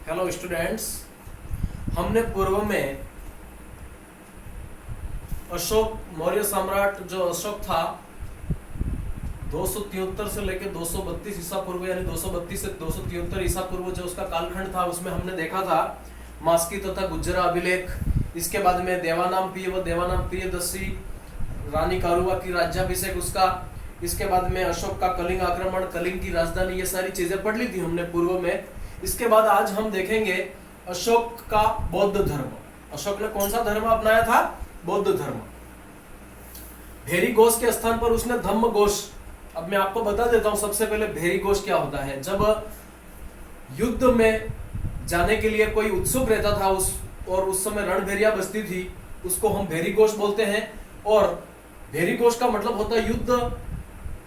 Hello students, हमने पूर्व में अशोक मौर्य सम्राट जो अशोक था 273 से लेकर 232 ईसा पूर्व यानी 232 से 273 ईसा पूर्व जो उसका कालखंड था उसमें हमने देखा था मास्की तथा गुज्जरा अभिलेख। इसके बाद में देवानामप्रिय व देवानामप्रियदर्शी रानी कारुवा की राज्याभिषेक उसका। इसके बाद में अशोक का कलिंग आक्रमण, कलिंग की राजधानी, ये सारी चीजें पढ़ ली थी हमने पूर्व में। इसके बाद आज हम देखेंगे अशोक का बौद्ध धर्म। अशोक ने कौन सा धर्म अपनाया था? बौद्ध धर्म। भेरी घोष के स्थान पर उसने धम्म घोष। अब मैं आपको बता देता हूं सबसे पहले भेरी घोष क्या होता है। जब युद्ध में जाने के लिए कोई उत्सुक रहता था उस समय रणभेरिया बजती थी, उसको हम भेरी घोष बोलते हैं। और भेरी घोष का मतलब होता है युद्ध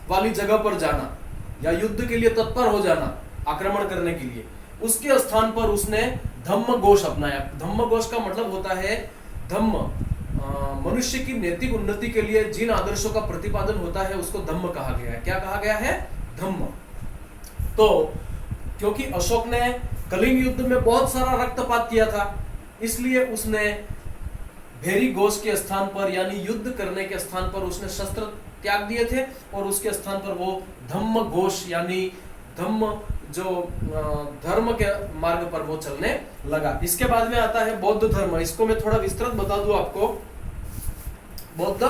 वाली जगह पर जाना या युद्ध के लिए तत्पर हो जाना, आक्रमण करने के लिए। उसके स्थान पर उसने धम्म घोष अपनाया। धम्म घोष का मतलब होता है धम्म, मनुष्य की नैतिक उन्नति के लिए जिन आदर्शों का प्रतिपादन होता है उसको धम्म कहा गया है। क्या कहा गया है? धम्म। तो क्योंकि अशोक ने कलिंग युद्ध में बहुत सारा रक्तपात किया था, इसलिए उसने भेरी घोष के स्थान पर यानी युद्ध करने के स्थान पर उसने शस्त्र त्याग दिए थे और उसके स्थान पर वो धम्म घोष यानी धम्म जो धर्म के मार्ग पर वो चलने लगा। इसके बाद में आता है बौद्ध धर्म। इसको मैं थोड़ा विस्तृत बता दूं आपको। बौद्ध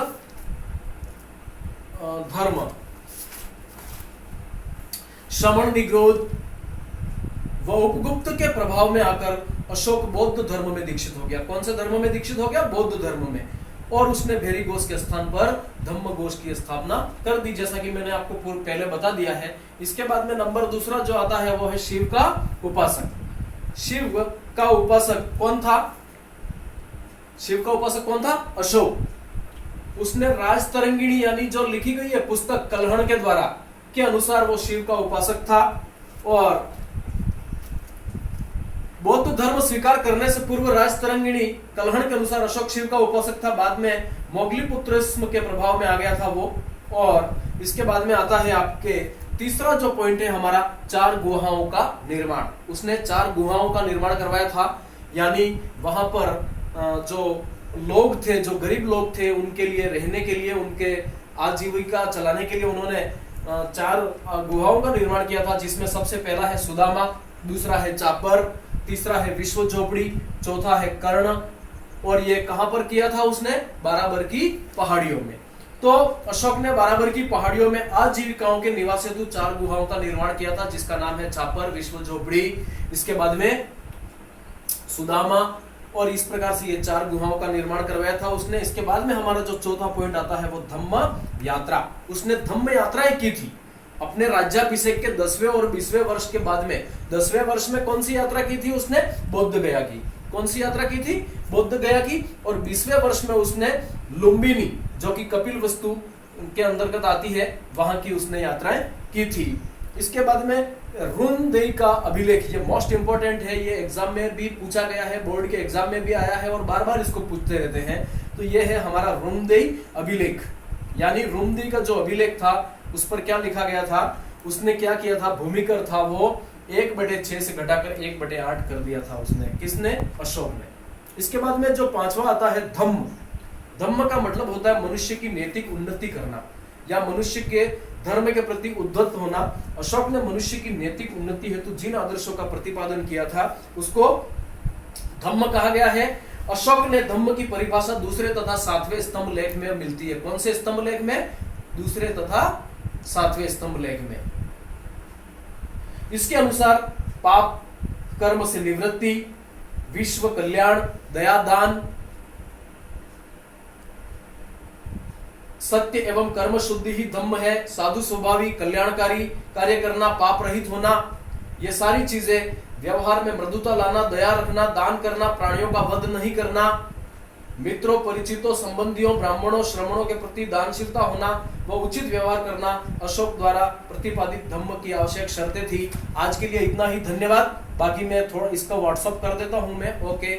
धर्म श्रमण निग्रोध व उपगुप्त के प्रभाव में आकर अशोक बौद्ध धर्म में दीक्षित हो गया। कौन से धर्म में दीक्षित हो गया? बौद्ध धर्म में। और उसने भेरी घोष के स्थान पर धम्म घोष की स्थापना कर दी, जैसा कि मैंने आपको पहले बता दिया है। इसके बाद में नंबर दूसरा जो आता है वो है शिव का उपासक। शिव का उपासक कौन था? शिव का उपासक कौन था? अशोक। उसने राजतरंगिणी यानी जो लिखी गई है पुस्तक कल्हण के द्वारा के अनुसार वो शिव का उपासक था। और बौद्ध धर्म स्वीकार करने से पूर्व राजतरंगिणी कल्हण के अनुसार अशोक शिव का उपासक था। बाद में मोगलीपुत्रिस्म के प्रभाव में आ गया था वो। और इसके बाद में आता है आपके तीसरा जो पॉइंट है हमारा, 4 गुहाओं का निर्माण। उसने 4 गुहाओं का निर्माण करवाया था, यानी वहां पर जो लोग थे, जो गरीब लोग थे, उनके लिए रहने के लिए, उनके आजीविका चलाने के लिए उन्होंने 4 गुहाओं का निर्माण किया था, जिसमें सबसे पहला है सुदामा, दूसरा है चापर, तीसरा है विश्व झोपड़ी, चौथा है कर्ण। और ये कहां पर किया था उसने? बाराबर की पहाड़ियों में। तो अशोक ने बाराबर की पहाड़ियों में आजीविकाओं के निवास हेतु 4 गुहाओं का निर्माण किया था, जिसका नाम है चापर, विश्व झोपड़ी, इसके बाद में सुदामा। और इस प्रकार से ये 4 गुहाओं का निर्माण करवाया था उसने। इसके बाद में हमारा जो चौथा पॉइंट आता है वो धम्म यात्रा। उसने धम्म यात्राएं की थी अपने राज्याभिषेक के 10वें और 20वें वर्ष के बाद में। 10वें वर्ष में कौन सी यात्रा की थी उसने? बौद्ध गया की। कौन सी यात्रा की थी? बौद्ध गया की। और 20वें वर्ष में उसने लुम्बिनी, जो कि कपिल वस्तु के अंतर्गत आती है, वहां की उसने यात्राएं की थी। इसके बाद में रुनदेई का अभिलेख, ये मोस्ट इंपोर्टेंट है, ये एग्जाम में भी पूछा गया है, बोर्ड के एग्जाम में भी आया है और बार बार इसको पूछते रहते हैं। तो ये है हमारा रुनदेई अभिलेख। यानी रुनदेई का जो अभिलेख था उस पर क्या लिखा गया था? उसने क्या किया था? भूमिकर था वो 1/6 से घटाकर 1/8 कर दिया था उसने। किसने? अशोक ने। इसके बाद में जो 5वां आता है धम्म। धम्म का मतलब होता है मनुष्य की नैतिक उन्नति करना या मनुष्य के धर्म के प्रति उद्धत होना। अशोक ने मनुष्य की नैतिक उन्नति हेतु जिन आदर्शों का प्रतिपादन किया था उसको धम्म कहा गया है। अशोक ने धम्म की परिभाषा दूसरे तथा 7वें स्तंभ लेख में मिलती है। कौन से स्तंभ लेख में? दूसरे तथा 7वें स्तंभ लेख में। इसके अनुसार पाप कर्म से निवृत्ति, विश्व कल्याण, दया दान, सत्य एवं कर्म शुद्धि ही धम्म है। साधु स्वभावी, कल्याणकारी कार्य करना, पाप रहित होना, ये सारी चीजें, व्यवहार में मृदुता लाना, दया रखना, दान करना, प्राणियों का वध नहीं करना, मित्रों, परिचितों, संबंधियों, ब्राह्मणों, श्रमणों के प्रति दानशीलता होना व उचित व्यवहार करना अशोक द्वारा प्रतिपादित धम्म की आवश्यक शर्तें थी। आज के लिए इतना ही। धन्यवाद। बाकी मैं थोड़ा इसका व्हाट्सअप कर देता हूं मैं। ओके।